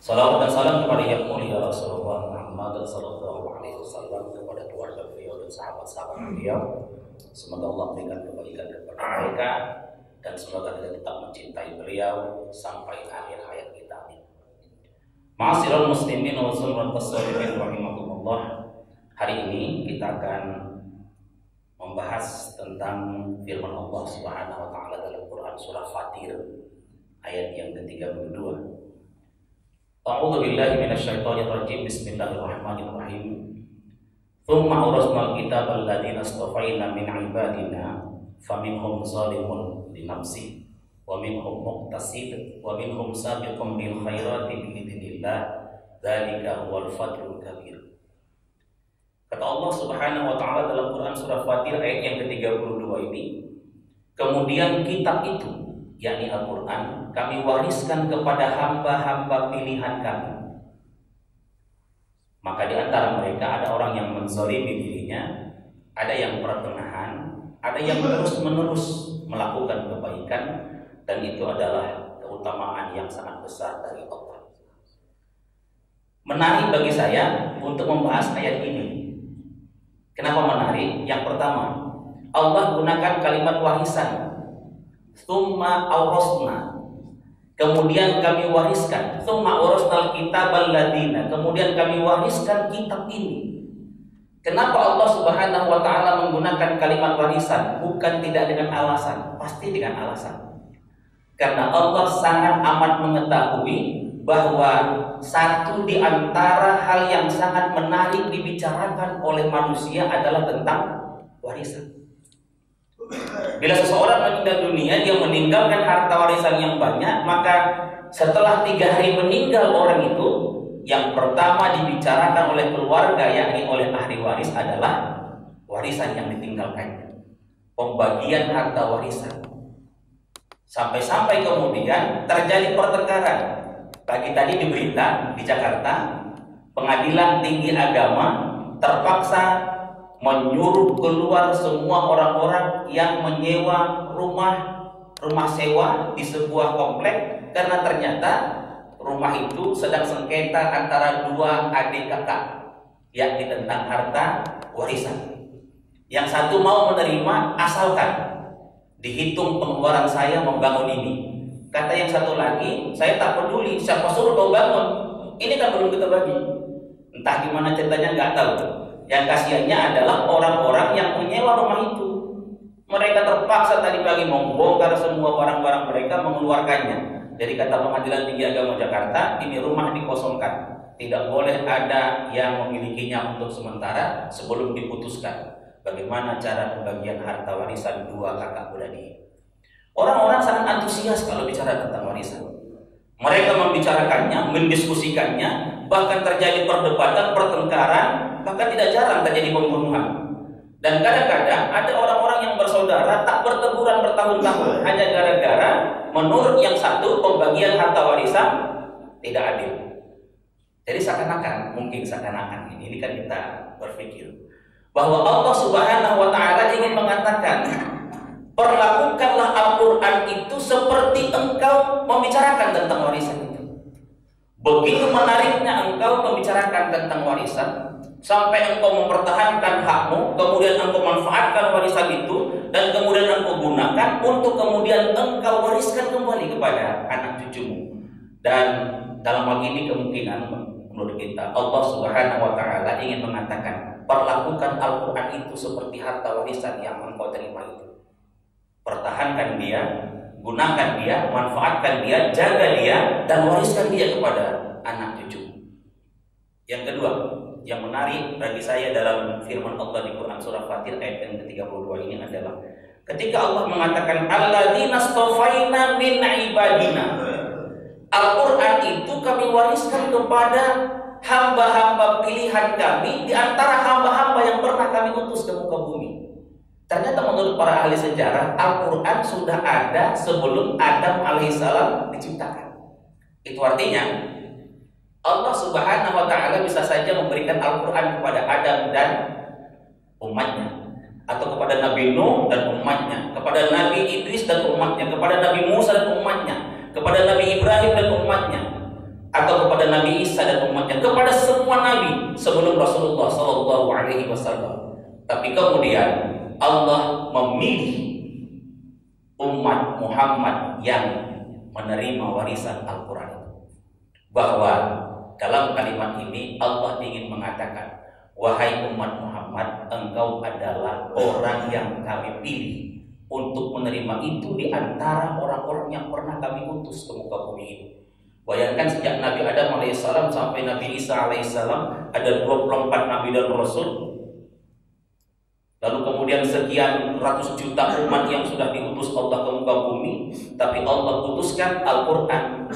Salawat dan salam kepada yang mulia Rasulullah Muhammad sallallahu alaihi wasallam, kepada keluarga beliau dan sahabat-sahabat beliau. Semoga Allah berikan kebaikan kepada mereka dan semoga kita tetap mencintai beliau sampai akhir hayat kita. Amin. Ma'asyiral muslimin wal muslimin rahimakumullah. Hari ini kita akan membahas tentang firman Allah Subhanahu wa taala dalam Quran surah Fatir ayat yang ke-32. A'udzu billahi minasyaitonir rajim. Bismillahirrahmanirrahim. Tsumma awrasnal kitaba alladziina istafaina min 'ibadina faminhum zalimun li nafsihi wa minhum muqtasid wa minhum sabiqun bil khairati bi idznillah. Dzalika huwal fadlul kabir. Kata Allah Subhanahu wa taala dalam Quran surah Fatir ayat yang ke-32 ini, kemudian kitab itu, yakni Al-Quran, kami wariskan kepada hamba-hamba pilihan kami. Maka di antara mereka ada orang yang menzalimi dirinya, ada yang pertengahan, ada yang terus-menerus melakukan kebaikan, dan itu adalah keutamaan yang sangat besar dari Allah. Menarik bagi saya untuk membahas ayat ini. Kenapa menarik? Yang pertama, Allah gunakan kalimat warisan. Tsumma awrasna, kemudian kami wariskan. Tsumma awrasnal kitabal ladzina, kemudian kami wariskan kitab ini. Kenapa Allah Subhanahu wa taala menggunakan kalimat warisan? Bukan tidak dengan alasan, pasti dengan alasan. Karena Allah sangat amat mengetahui bahwa satu di antara hal yang sangat menarik dibicarakan oleh manusia adalah tentang warisan. Bila seseorang meninggal dunia, dia meninggalkan harta warisan yang banyak, maka setelah 3 hari meninggal orang itu, yang pertama dibicarakan oleh keluarga, yakni oleh ahli waris, adalah warisan yang ditinggalkannya, pembagian harta warisan. Sampai-sampai kemudian terjadi pertengkaran. Pagi tadi di berita di Jakarta, Pengadilan Tinggi Agama terpaksa menyuruh keluar semua orang-orang yang menyewa rumah sewa di sebuah komplek, karena ternyata rumah itu sedang sengketa antara 2 adik kakak, yakni tentang harta warisan. Yang satu mau menerima asalkan dihitung pengeluaran saya membangun ini. Kata yang satu lagi, saya tak peduli siapa suruh kau bangun, ini kan belum kita bagi. Entah gimana ceritanya, nggak tahu. Yang kasihannya adalah orang-orang yang menyewa rumah itu. Mereka terpaksa tadi pagi membongkar semua barang-barang mereka, mengeluarkannya. Jadi kata Pengadilan Tinggi Agama Jakarta, ini rumah dikosongkan. Tidak boleh ada yang memilikinya untuk sementara sebelum diputuskan bagaimana cara pembagian harta warisan 2 kakak berani. Orang-orang sangat antusias kalau bicara tentang warisan. Mereka membicarakannya, mendiskusikannya, bahkan terjadi perdebatan, pertengkaran, bahkan tidak jarang terjadi pembunuhan. Dan kadang-kadang ada orang-orang yang bersaudara tak berteguran bertahun-tahun hanya gara-gara menurut yang satu pembagian harta warisan tidak adil. Jadi seakan-akan ini kan kita berpikir bahwa Allah Subhanahu wa taala ingin mengatakan, perlakukanlah Al-Quran itu seperti engkau membicarakan tentang warisan itu. Begitu menariknya engkau membicarakan tentang warisan, sampai engkau mempertahankan hakmu, kemudian engkau manfaatkan warisan itu, dan kemudian engkau gunakan untuk kemudian engkau wariskan kembali kepada anak cucumu. Dan dalam hal ini kemungkinan menurut kita Allah Subhanahu wa taala ingin mengatakan, perlakukan Al-Quran itu seperti harta warisan yang engkau terima itu. Pertahankan dia, gunakan dia, manfaatkan dia, jaga dia, dan wariskan dia kepada anak cucu. Yang kedua, yang menarik bagi saya dalam firman Allah di Quran surah Fatir ayat yang ke-32 ini adalah ketika Allah mengatakan alladzina istafaina min ibadina. Al-Quran itu kami wariskan kepada hamba-hamba pilihan kami di antara hamba-hamba yang pernah kami utus ke muka bumi. Ternyata menurut para ahli sejarah, Al-Quran sudah ada sebelum Adam alaihissalam diciptakan. Itu artinya Allah Subhanahu wa taala bisa saja memberikan Al-Quran kepada Adam dan umatnya, atau kepada Nabi Nuh dan umatnya, kepada Nabi Idris dan umatnya, kepada Nabi Musa dan umatnya, kepada Nabi Ibrahim dan umatnya. atau kepada Nabi Isa dan umatnya, kepada semua nabi sebelum Rasulullah Shallallahu Alaihi Wasallam. Tapi kemudian Allah memilih umat Muhammad yang menerima warisan Al-Quran. Bahwa dalam kalimat ini Allah ingin mengatakan, wahai umat Muhammad, engkau adalah orang yang kami pilih untuk menerima itu di antara orang-orang yang pernah kami utus ke muka bumi ini. Bayangkan sejak Nabi Adam alaihissalam sampai Nabi Isa alaihissalam ada 24 nabi dan rasul. Lalu kemudian sekian ratus juta umat yang sudah diutus Allah ke muka bumi, tapi Allah putuskan Al-Quran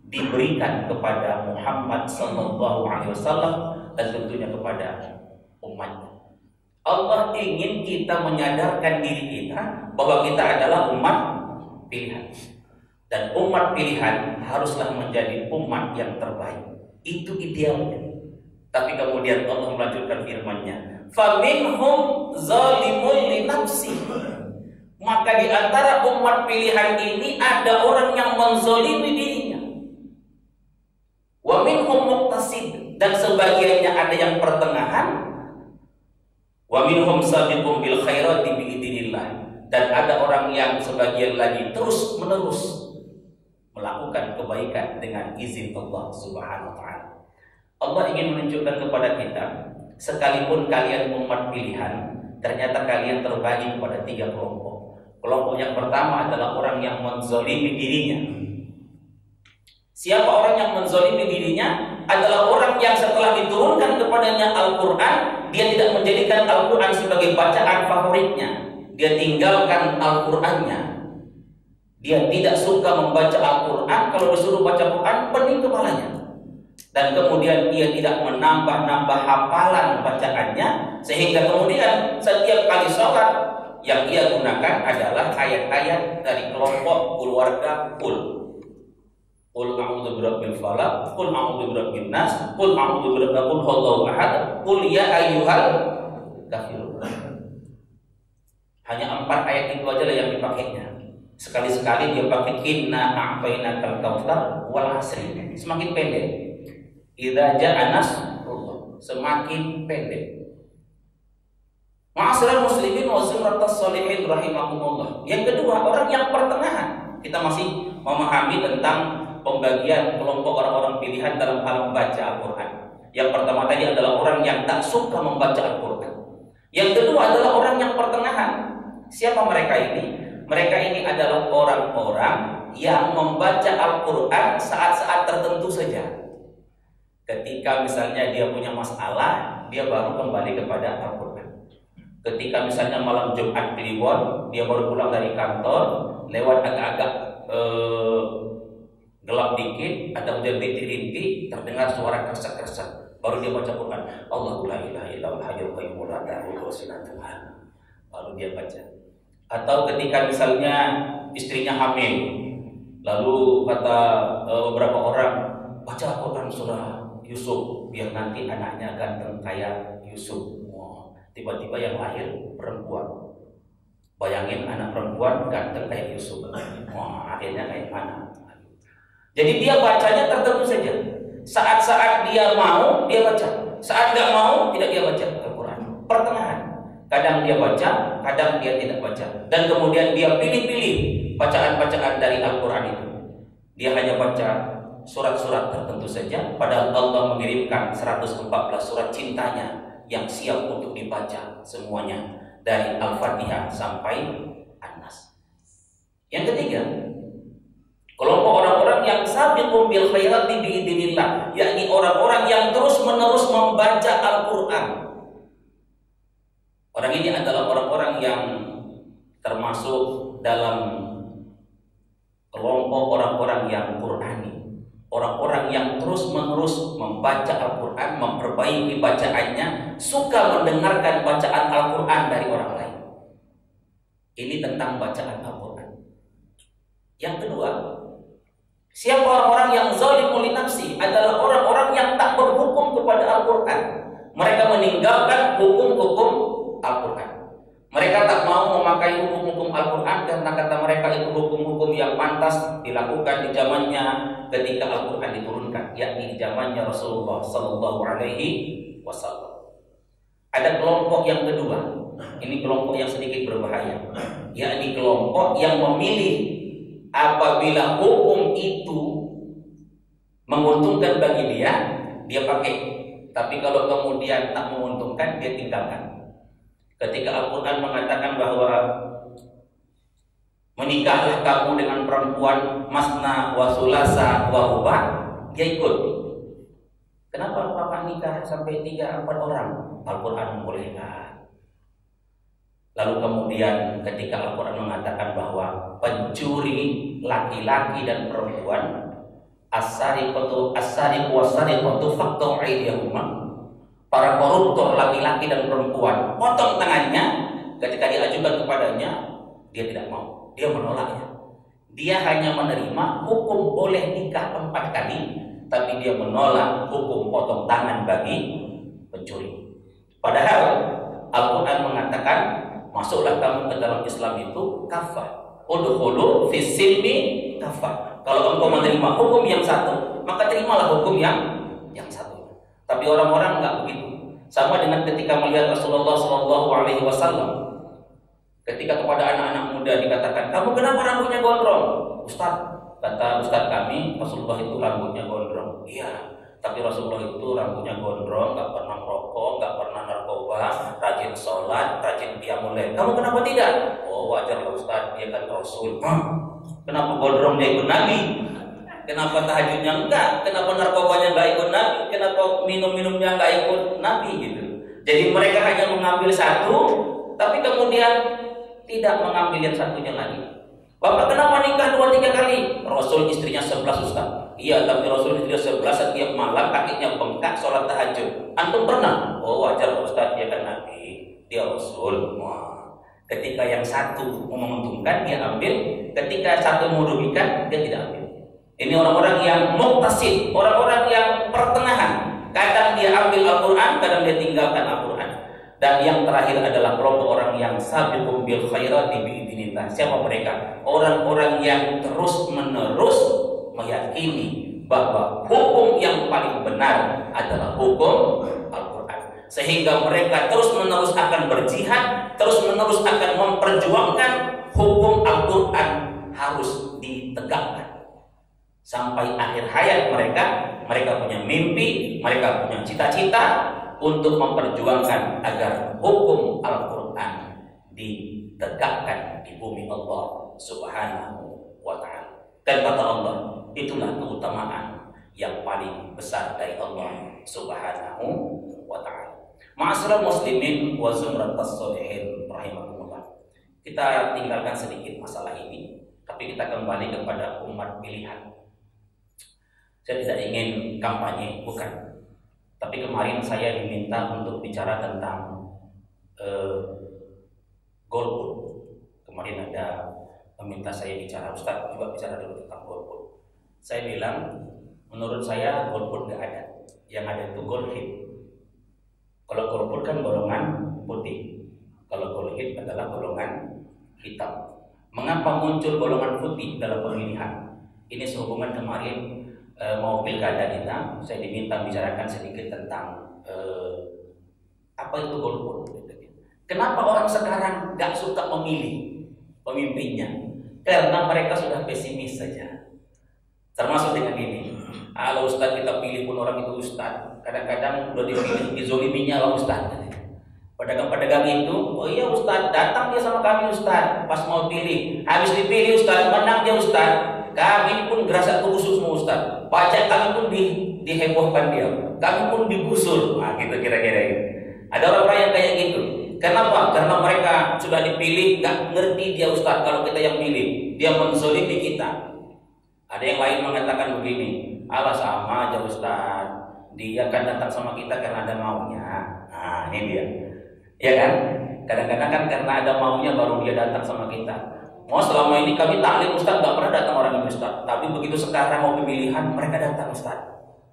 diberikan kepada Muhammad Sallallahu Alaihi Wasallam dan tentunya kepada umatnya. Allah ingin kita menyadarkan diri kita bahwa kita adalah umat pilihan, dan umat pilihan haruslah menjadi umat yang terbaik. Itu idealnya. Tapi kemudian Allah melanjutkan firman-Nya, faminhum zalimun li nafsi. Maka di antara umat pilihan ini ada orang yang menzalimi dirinya. Wa minhum muqtasid, dan sebagiannya ada yang pertengahan. Wa minhum sabiqun bil khairati bi idznillah, dan ada orang yang sebagian lagi terus menerus melakukan kebaikan dengan izin Allah Subhanahu wa taala. Allah ingin menunjukkan kepada kita, sekalipun kalian umat pilihan, ternyata kalian terbagi kepada 3 kelompok. Kelompok yang pertama adalah orang yang menzalimi dirinya. Siapa orang yang menzalimi dirinya? Adalah orang yang setelah diturunkan kepadanya Al-Quran, dia tidak menjadikan Al-Quran sebagai bacaan favoritnya. Dia tinggalkan Al-Qurannya. Dia tidak suka membaca Al-Quran. Kalau disuruh baca Quran, pening kepalanya. Dan kemudian dia tidak menambah-nambah hafalan bacaannya, sehingga kemudian setiap kali sholat yang ia gunakan adalah ayat-ayat dari kelompok keluarga Qul. Qul a'udzu birabbil falaq, Qul a'udzu birabbin nas, Qul a'udzu birabbil huwallahu ahad, Qul ya ayyuhal kafirun. Hanya 4 ayat itu aja lah yang dipakainya. Sekali-sekali dia pakai inna a'tainakal kautsar wal asri. Semakin pendek. Idza ja'a nasrullah, semakin pendek. Ma'asyiral muslimin wa zumratus sholihin rahimakumullah. Yang kedua, orang yang pertengahan. Kita masih memahami tentang pembagian kelompok orang-orang pilihan dalam hal membaca Al-Quran. Yang pertama tadi adalah orang yang tak suka membaca Al-Quran. Yang kedua adalah orang yang pertengahan. Siapa mereka ini? Mereka ini adalah orang-orang yang membaca Al-Quran saat-saat tertentu saja. Ketika misalnya dia punya masalah, dia baru kembali kepada Al-Quran. Ketika misalnya malam Jumat Kliwon, dia baru pulang dari kantor, lewat agak-agak gelap dikit, ada hujan rintik-rintik, terdengar suara kersak-kersak, baru dia baca Quran. Allahu la ilaha illallah hayyul qayyum la ta'khudhuhu sinatun wa nawm. Baru dia baca. Atau ketika misalnya istrinya hamil, lalu kata beberapa orang, baca Quran surah Yusuf biar nanti anaknya ganteng kayak Yusuf. Wah, tiba-tiba yang lahir perempuan. Bayangin anak perempuan ganteng kayak Yusuf. Wah, akhirnya kayak mana? Jadi dia bacanya tertentu saja. Saat-saat dia mau, dia baca. Saat nggak mau, tidak dia baca Al-Quran. Pertengahan. Kadang dia baca, kadang dia tidak baca. Dan kemudian dia pilih-pilih bacaan-bacaan dari Al-Quran itu. Dia hanya baca surat-surat tertentu saja, padahal Allah mengirimkan 114 surat cintanya yang siap untuk dibaca semuanya dari Al-Fatihah sampai An-Nas. Yang ketiga, kelompok orang-orang yang sabiqun bil khairati bi idznillah, yakni orang-orang yang terus-menerus membaca Al-Qur'an. Orang ini adalah orang-orang yang termasuk dalam kelompok orang-orang yang Qur'ani. Orang-orang yang terus-menerus membaca Al-Quran, memperbaiki bacaannya, suka mendengarkan bacaan Al-Quran dari orang lain. Ini tentang bacaan Al-Quran. Yang kedua, siapa orang-orang yang zalimul li nafsi? Adalah orang-orang yang tak berhukum kepada Al-Quran. Mereka meninggalkan hukum-hukum Al-Quran. Mereka tak mau memakai hukum-hukum Al-Quran karena kata mereka itu hukum-hukum yang pantas dilakukan di zamannya ketika Al-Quran diturunkan, yakni di zamannya Rasulullah Sallallahu Alaihi Wasallam. Ada kelompok yang kedua, ini kelompok yang sedikit berbahaya, yakni kelompok yang memilih apabila hukum itu menguntungkan bagi dia pakai. Tapi kalau kemudian tak menguntungkan, dia tinggalkan. Ketika Al-Quran mengatakan bahwa menikahlah kamu dengan perempuan masna wa sulasa wa rubah, dia ikut. Kenapa Bapak nikah sampai 3-4 orang? Al-Quran membolehkan. Lalu kemudian ketika Al-Quran mengatakan bahwa pencuri laki-laki dan perempuan, as-sariqatu was-sariqatu faqtu aydiyahuma, para koruptor laki-laki dan perempuan, potong tangannya. Ketika diajukan kepadanya, dia tidak mau, dia menolaknya. Dia hanya menerima hukum boleh nikah 4 kali, tapi dia menolak hukum potong tangan bagi pencuri. Padahal Al-Quran mengatakan, masuklah kamu ke dalam Islam itu kafah, udkhulu fis silmi kafah. Kalau engkau menerima hukum yang satu, maka terimalah hukum yang satu. Tapi orang-orang enggak begitu. Sama dengan ketika melihat Rasulullah Shallallahu Alaihi Wasallam, ketika kepada anak-anak muda dikatakan, kamu kenapa rambutnya gondrong? Ustaz, kata Ustaz kami, Rasulullah itu rambutnya gondrong. Iya, tapi Rasulullah itu rambutnya gondrong, nggak pernah merokok, nggak pernah narkoba, rajin sholat, rajin qiyamul lail. Kamu kenapa tidak? Oh, wajar lah Ustaz, dia kan Rasul. Kenapa gondrong dia ikut Nabi? Kenapa tahajudnya enggak? Kenapa narkobanya enggak ikut Nabi? Kenapa minum-minumnya enggak ikut Nabi gitu? Jadi mereka hanya mengambil satu, tapi kemudian tidak mengambil yang satunya lagi. Bapak kenapa nikah 2-3 kali? Rasul istrinya 11 Ustaz. Iya, tapi Rasul istrinya 11 setiap malam kakinya bengkak sholat tahajud. Antum pernah? Oh, wajar Ustaz, dia kan Nabi, dia Rasul. Wah. Ketika yang satu menguntungkan dia ambil, ketika satu merugikan dia tidak ambil. Ini orang-orang yang muqtasid, orang-orang yang pertengahan. Kadang dia ambil Al-Quran, kadang dia tinggalkan Al-Quran. Dan yang terakhir adalah kelompok orang yang sabiqum bil khairati biidznillah. Siapa mereka? Orang-orang yang terus-menerus meyakini bahwa hukum yang paling benar adalah hukum Al-Quran. Sehingga mereka terus-menerus akan berjihad, terus-menerus akan memperjuangkan hukum Al-Quran harus ditegakkan. Sampai akhir hayat mereka punya mimpi, mereka punya cita-cita untuk memperjuangkan agar hukum Al-Quran ditegakkan di bumi Allah Subhanahu wa Ta'ala. Dan kata Allah, itulah keutamaan yang paling besar dari Allah Subhanahu wa Ta'ala. Ma'asyiral muslimin wa zumratas sholihin rahimakumullah. Kita tinggalkan sedikit masalah ini, tapi kita kembali kepada umat pilihan. Saya tidak ingin kampanye, bukan. Tapi kemarin saya diminta untuk bicara tentang golput. Kemarin ada meminta saya bicara, Ustaz juga bicara dulu tentang golput. Saya bilang, menurut saya golput nggak ada. Yang ada itu golhid. Kalau golput kan golongan putih, kalau golhid adalah golongan hitam. Mengapa muncul golongan putih dalam pemilihan? Ini sehubungan kemarin mau pilkada kita, saya diminta bicarakan sedikit tentang apa itu golput. Kenapa orang sekarang nggak suka memilih pemimpinnya? Karena mereka sudah pesimis saja. Termasuk dengan ini, kalau Ustaz kita pilih pun orang itu Ustaz, kadang-kadang udah dipilih dizoliminya lah Ustaz. Pedagang-pedagang itu, oh iya Ustaz, datang dia sama kami Ustaz, pas mau pilih, habis dipilih Ustaz, menang dia Ustaz, kami pun gerasa khusus mau Ustaz, pajak kami pun dihebohkan dia, kami pun digusur, nah gitu kira-kira gitu. Ada orang-orang yang kayak gitu. Kenapa? Karena mereka sudah dipilih, gak ngerti dia Ustaz kalau kita yang pilih, dia menzolimi kita. Ada yang lain mengatakan begini, alah sama aja Ustaz, dia kan datang sama kita karena ada maunya. Nah ini dia, ya kan? Kadang-kadang kan karena ada maunya baru dia datang sama kita. Mau selama ini kami taklim Ustaz, gak pernah datang orang ini Ustaz, tapi begitu sekarang mau pemilihan mereka datang Ustaz.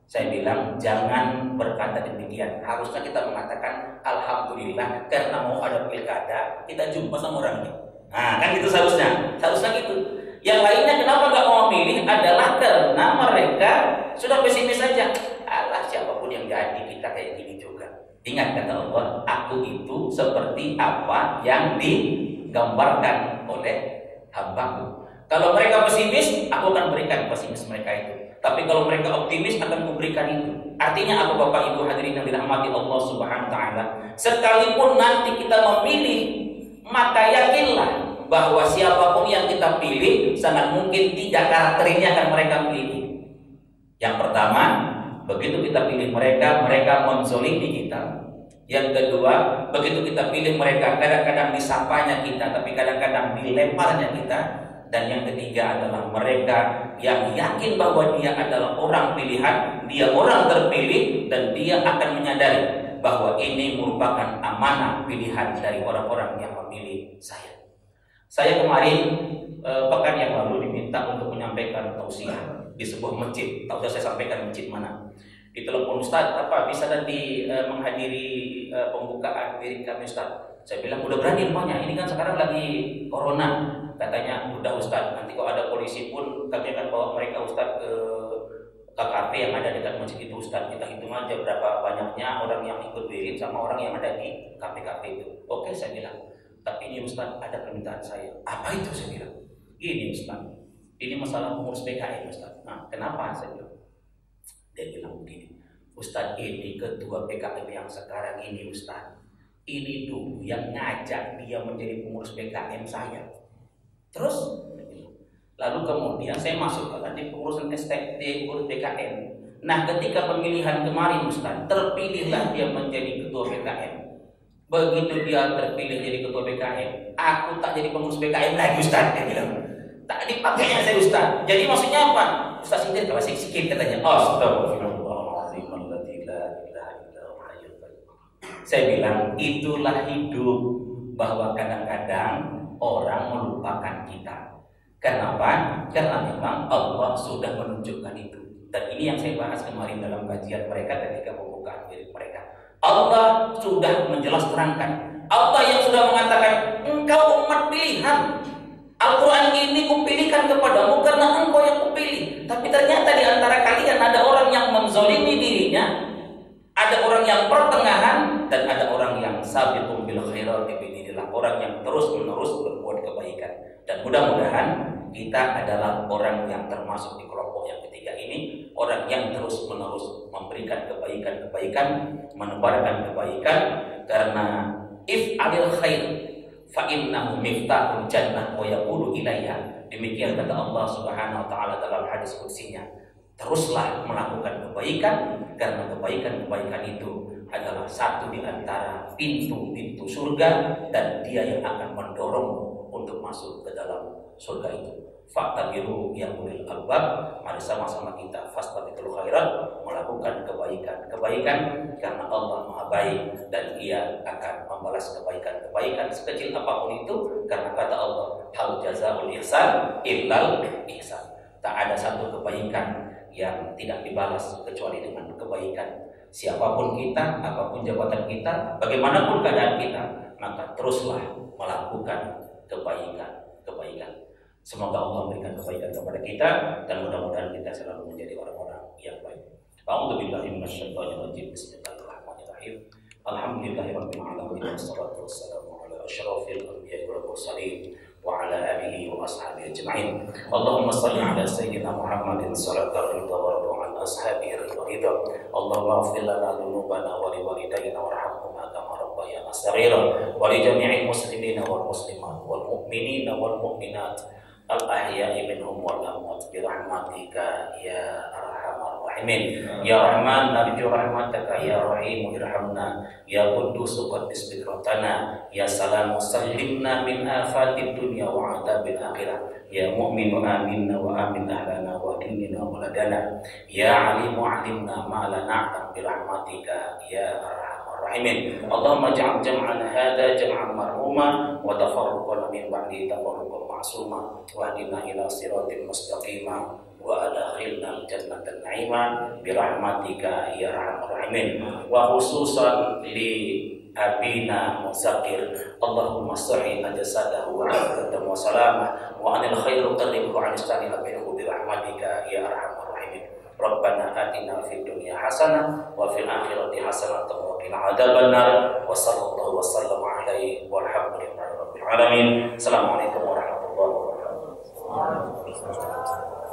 Saya bilang jangan berkata demikian. Harusnya kita mengatakan alhamdulillah karena mau ada pilkada kita jumpa sama orang ini. Nah kan gitu seharusnya gitu. Yang lainnya kenapa nggak mau memilih adalah karena mereka sudah pesimis saja. Alah, siapapun yang jadi kita kayak gini juga. Ingat kata Allah, aku itu seperti apa yang digambarkan oleh hambaku. Kalau mereka pesimis, aku akan berikan pesimis mereka itu. Tapi kalau mereka optimis, akan memberikan itu. Artinya apa Bapak Ibu hadirin yang dirahmati Allah Subhanahu wa taala? Sekalipun nanti kita memilih, maka yakinlah bahwa siapapun yang kita pilih sangat mungkin tidak karakter ini akan mereka pilih. Yang pertama, begitu kita pilih mereka, mereka menzolimi kita. Yang kedua, begitu kita pilih mereka, kadang-kadang disapanya kita, tapi kadang-kadang dilemparnya kita. Dan yang ketiga adalah mereka yang yakin bahwa dia adalah orang pilihan, dia orang terpilih, dan dia akan menyadari bahwa ini merupakan amanah pilihan dari orang-orang yang memilih saya. Saya kemarin pekan yang lalu diminta untuk menyampaikan tausiah di sebuah masjid. Tausiah saya sampaikan masjid mana? Ditelepon, Ustaz, apa bisa nanti menghadiri pembukaan diri kami, Ustaz? Saya bilang udah berani rumahnya. Ini kan sekarang lagi corona. Katanya udah Ustaz, nanti kalau ada polisi pun kami akan bawa mereka Ustaz ke kafe yang ada dekat masjid itu Ustaz. Kita hitung aja berapa banyaknya orang yang ikut wirid sama orang yang ada di kafe-kafe itu. Oke, saya bilang. Tapi ini Ustaz, ada permintaan saya. Apa itu? Saya bilang. Gini Ustaz, ini masalah pengurus PKM Ustaz. Nah, kenapa? Saya bilang. Dia bilang begini, Ustaz, ini ketua PKM yang sekarang ini Ustaz, ini dulu yang ngajak dia menjadi pengurus PKM saya. Terus, lalu kemudian saya masuk di pengurusan STD, pengurus PKM. Nah, ketika pemilihan kemarin Ustaz, terpilihlah dia menjadi ketua PKM. Begitu dia terpilih jadi ketua PKM, aku tak jadi pengurus PKM lagi Ustaz, dia bilang. Tak dipakainya saya Ustaz. Jadi maksudnya apa? Ustaz sindir kalau sikit katanya. Astagfirullahaladzim. Saya bilang itulah hidup, bahwa kadang-kadang orang melupakan kita. Kenapa? Karena memang Allah sudah menunjukkan itu. Dan ini yang saya bahas kemarin dalam kajian mereka ketika pembukaan diri mereka. Allah sudah menjelas terangkan. Allah yang sudah mengatakan, engkau umat pilihan. Al-Quran ini kupilihkan kepadamu karena engkau yang kupilih. Tapi ternyata di antara kalian ada orang yang menzolimi dirinya, ada orang yang pertengahan, dan ada orang yang sabiqun bil khairati biidznillah, orang yang terus-menerus berbuat kebaikan. Dan mudah-mudahan kita adalah orang yang termasuk di kelompok yang ketiga ini, orang yang terus-menerus memberikan kebaikan-kebaikan, menebarkan kebaikan, karena if'alil khair fa innahu miftahul jannah wa yaqulu ilayya. Demikian kata Allah Subhanahu wa taala dalam hadis qudsinya. Teruslah melakukan kebaikan, karena kebaikan-kebaikan itu adalah satu di antara pintu-pintu surga, dan dia yang akan mendorongmu untuk masuk ke dalam surga itu. Fa'tabiru ya ulil albab, mari sama-sama kita fastabiqul khairat, melakukan kebaikan karena Allah Maha Baik, dan Ia akan membalas kebaikan sekecil apapun itu, karena kata Allah, hal jazaul ihsan illal ihsan. Tak ada satu kebaikan yang tidak dibalas kecuali dengan kebaikan. Siapapun kita, apapun jabatan kita, bagaimanapun keadaan kita, maka teruslah melakukan kebaikan. Semoga Allah memberikan kebaikan kepada kita, dan mudah-mudahan kita selalu menjadi orang-orang yang baik. A'udzubillahi minasyaitonir rajim. Bismillahirrahmanirrahim. Alhamdulillahirabbil alamin, wassalatu wassalamu ala asyrafil anbiya'i wal mursalin wa ala alihi wa ashabihi ajma'in. Allahumma shalli ala sayyidina Muhammadin sallallahu alaihi wa ala ashabihi ridha. Allahumma ighfir lana dzunubana wa liwalidayna warhamhuma kama rabbayana shaghira, wa li jami'il muslimina wal muslimat wal mu'minina wal mu'minat al-ahya'i minhum wal amwat bi rahmatika ya arhamar rahimin. Ya Rahman narju rahmataka, ya Rahim irhamna, ya Quddus qaddis fikratana, ya Salam sallimna min afatid dunya wa adabil akhirah, ya Mu'minu aminna wa amin ahlana wa dinina wa ladana, ya Alimu alimna ma la na'lam bi rahmatika ya arhamar rahimin. Allahumma ja'al jam'ana hadha jam'an marhuma wa tafarruqana min ba'di tafarruqan ma'suma wa hadina ila siratil mustaqima wa adkhilna al-jannata an-na'ima bi rahmatika ya arhamar rahimin. Wa khususan li abina Muzakir. Allahumma sahih jasadahu wa afiyatahu wa salamah wa anil khairu qarribhu an istaniha minhu bi rahmatika ya arhamar rahimin. Rabbana atina fid dunya hasanah wa fil akhirati hasanah wa qina adzabannar. Wa sallallahu wa sallama alaihi walhamdulillahi rabbil alamin. Assalamualaikum warahmatullahi wabarakatuh.